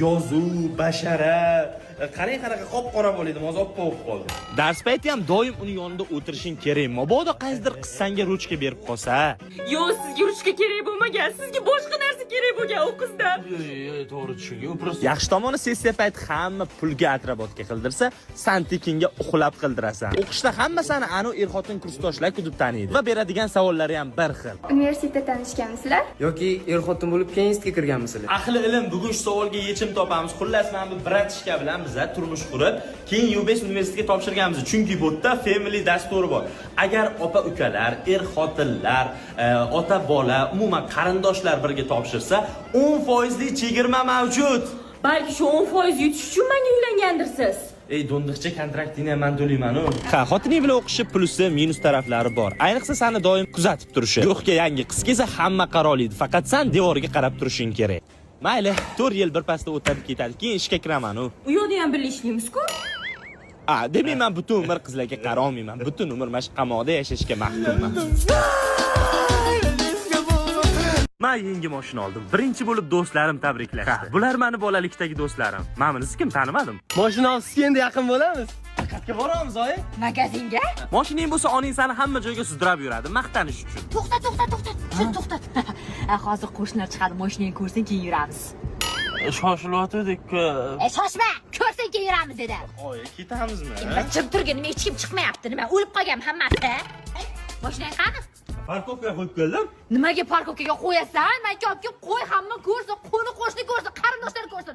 yozuv, bashara, qarang qanaqa qop-qora bo'ladi, hozir oppoq bo'lib qoldi. Dars payti ham doim uning yonida o'tirishing kerak. Mabodo qaysidir qissanga ruchka berib qolsa. Yo, sizga ruchka kerak bo'lmagan, sizga boshqa narsa kerak bo'lgan u qizdan. To'g'ri tushungan. Yaxshi tomoni sessiya payti hamma pulga atrabotga qildirsa, san tekinga uxlab qildirasan. O'qishda hamma seni anu er-xotin kursdoshlar deb taniydi va beradigan savollari ham bir xil. Universitetda tanishganmisizlar? Yoki er-xotin bo'lib keyin institutga kirganmisizlar? Ahli ilm bugun shu savolga yechim topamiz. Xullas, men bu bratishka bilan biza turmush qurib, keyin UBS universitetiga topshirganmiz. Chunki bu yerda family dasturi bor. Agar opa-ukalar, er-xotinlar, ota-bola, umuman qarindoshlar birga topshirsa, 10% chegirma mavjud. Balki shu 10% yutish uchun menga uylangandirsiz. Do'ndiqcha kontraktingni ham men to'layman-ku. Ha, xotining bilan o'qishi plusi, minus taraflari bor. Ayniqsa seni doim kuzatib turishi. Yo'qga yangi qiz kelsa hamma qarolaydi. Faqat sen devorga qarab turishing kerak. Mayli, 4 yil bir pasda o'tib ketadi, keyin ishga kiraman-ku. U yo'qda ham birga ishlaymiz-ku. Demak, men butun umr qizlarga qarolmayman. Butun umr mana shu qamoqda yashashga mahkumman. Men yangi mashina oldim. Birinchi bo'lib do'stlarim tabriklashdi. Bular meni bolalikdagi do'stlarim. Men buni kim tanimadim. Mashina olishga endi yaqin bo'lamiz. Qayerga boramiz, oyi? Magazinga? Mashinang bo'lsa, oning seni hamma joyga sudrab yuradi, maqtanish uchun. To'xta. Hozir qo'shnilar chiqadi, mashinangni ko'rsang keyin yuramiz. Shoshilyotdik-ku. Shoshma, ko'rsang keyin yuramiz dedi. Oyi, ketamizmi? Jim turgin, nima hech kim chiqmayapti, nima o'lib qolgan hammasi? Mashinang qani? Parkovkaga qo'yib keldim. Nimaga parkovkaga qo'yasan? Maktabga qo'y, hamma ko'rsin, qo'shni ko'rsin, qarindoshlar ko'rsin.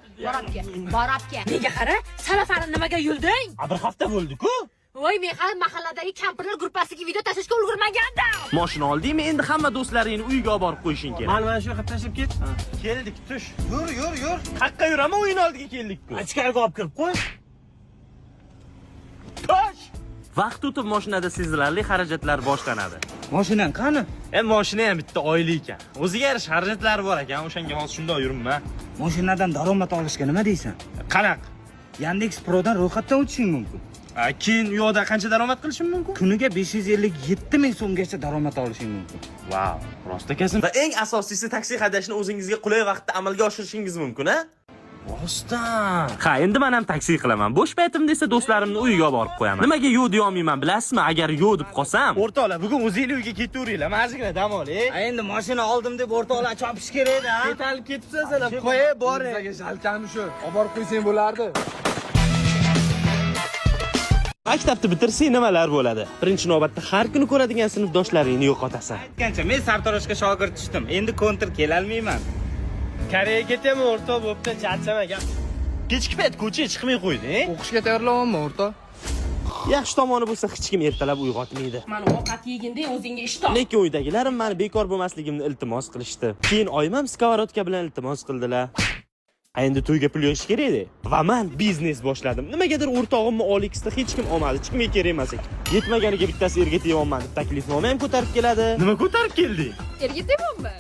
Borabga. Nega qara? Salafani nimaga yulding? Bir hafta bo'ldi-ku. Voy, men hali mahalladagi kampirlar gruppasiga video tashlashga ulgurmagandim. Mashina oldingmi? Endi hamma do'stlaringni uyga olib borib qo'yishing kerak. Mana shu yoqqa tashlab ket. Keldik, tush. Yur. Qayerga yuraman? O'yin oldiga keldik-ku. Ichkariga olib kirib qo'y. Tush. Vaqt o'tib mashinada sezilarli xarajatlar boshlanadi. Mashinang qani? Mashina ham bitta oila ekan. O'ziga yarasha xarajatlari bor ekan. O'shanga hozir shunday yuribman. Mashinadan daromad olishga nima deysan? Qanaq? Yandex Prodan ro'yxatdan o'tishing mumkin. Keyin u yoqda qancha daromad qilishim mumkin? Kuniga 557 ming so'mgacha daromad olishing mumkin. Wow, rost ekansan. Va eng asosiysi taksi haydashni o'zingizga qulay vaqtda amalga oshirishingiz mumkin, a? Rostdan. Ha, endi men ham taksi qilaman. Bo'sh paytimda esa do'stlarimni uyiga borib qo'yaman. Nimaga yo'q deya olmayman, bilasizmi? Agar yo'q deb qolsam, o'rtoqlar, bugun o'zingizlar uyga ketaveringlar. Men ozgina dam olay. Endi mashina oldim deb o'rtoqlar chopish kerak-da. Ketalib ketibsan sanab. Qo'y, bor. Bizga jalkami shu. Olib borib qo'ysang bo'lardi. Maktabni bitirsang nimalar bo'ladi? Birinchi navbatda har kuni ko'radigan sinfdoshlaringni yo'qotasan. Aytgancha, men sartaroshga shogird tushdim. Endi kontr kela olmayman. Koreyaga ketaman o'rtoq, bo'pti, charchama gap. Kechki payt ko'chaga chiqmay qo'yding. O'qishga tayyorlanmayman o'rtoq. Yaxshi tomoni bo'lsa hech kim ertalab uyg'otmaydi. Mana ovqat yeginda o'zingga ish top. Lekin uydagilarim meni bekor bo'lmasligimni iltimos qilishdi. Keyin oyimam skоворodka bilan iltimos qildilar. Endi to'yga pul yig'ish kerak-da. Va men biznes boshladim. Nimagadir o'rtog'imni Olixda hech kim olmadi, chiqmay kerak emas ekan. Yetmaganiga bittasi erga teyapman deb taklifnoma ham ko'tarib keladi. Nima ko'tarib kelding? Erga tepammi?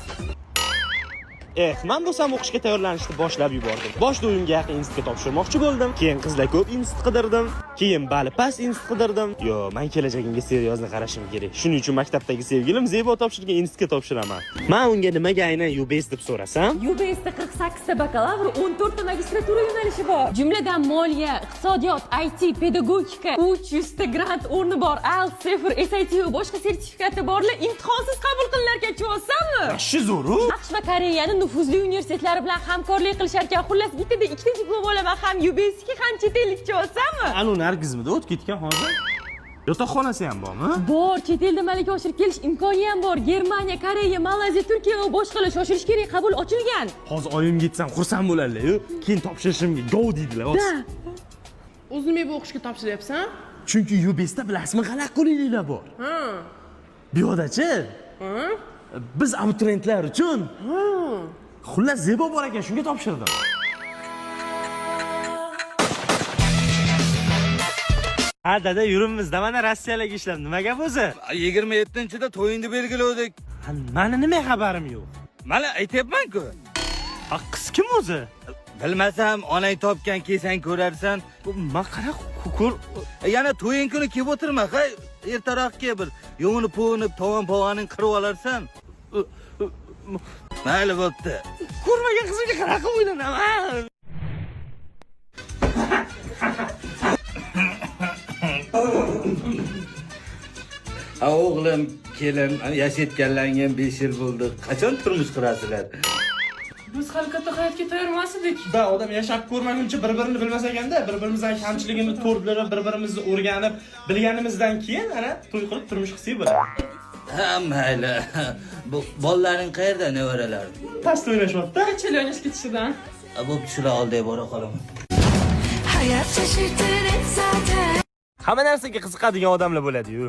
Men bo'lsam o'qishga tayyorlanishni boshlab yubordim. Boshda uyimga yaqin institutga topshirmoqchi bo'ldim. Keyin qizlar ko'p institut qidirdim. Keyin bali past institut qidirdim. Yo, men kelajagimga seriyozli qarashim kerak. Shuning uchun maktabdagi sevgilim Zebo topshirgan institutga topshiraman. Men unga nimaga aynan UBS deb so'rasam, UBSda 48 ta bakalavr, 14 ta magistratura yo'nalishi bor. Jumladan moliya, iqtisodiyot, IT, pedagogika, 300 ta grant o'rni bor, IELTS, TOEFL, SAT va boshqa sertifikati borlar imtihonsiz qabul qilinarkan, tushunasizmi? shu zo'ru. AQSh va Koreyaning nufuzli universitetlari bilan hamkorlik qilishar ekan. Xullas, bittada ikkita diplom olaman, ham UBSga ham chet ellik, tushunasizmi? Anu Nargizmida o'tib ketgan hozir. Yotoqxonasi ham bormi? Bor, chet elda malaka oshirib kelish imkoni ham bor. Germaniya, Koreya, Malayziya, Turkiya va boshqalar shoshilish kerak, qabul ochilgan. Hozir oyimga yetsam xursand bo'ladilar-yu. Keyin topshirishimga go deydilar. O'zing nima o'qishga topshiryapsan? Chunki UBSda bilasizmi, g'alati qulayliklar bor. Bu yoqda-chi? Biz abituriyentlar uchun. Xullas Zebo bor ekan, shunga topshirdim. Ha, dada, yuribmiz-da, mana Rossiyaga ishlab. Nima gap o'zi? 27-da to'yingni belgiladik. Mani nima xabarim yo'q? Mana aytayapman-ku. Qiz kim o'zi? Bilmasam, onang topgan kelsang ko'rarsan. Men qara ko'r. Yana to'ying kuni kelib o'tirma, hay. Ertaroqqa bir yo'nib po'nib, tovon-povaning qirib olarsan. Mayli bo'pti. Ko'rmagan qizimga qanaqa o'ylanaman? Ha o'g'lim, kelin, yashayotganlarga 5 yil bo'ldi. Qachon turmush qurasizlar? Biz hali katta hayotga tayyor emas edik. Da odam yashab ko'rmaguncha bir-birini bilmas ekanda, bir-birimizdan kamchiligimizni ko'rib, bir-birimizni o'rganib, bilganimizdan keyin ana to'y qilib turmush qilsak bo'ladi. Ha, mayli. Bu bolalaring qayerda, nevaralar? Past o'ynashmoqda. Qancha yil o'ynashga ketishidan. Bo'pti, shular oldiga bora qolaman. Hayat şaşırtır hep zaten. Hamma narsaga qiziqadigan odamlar bo'ladi-yu.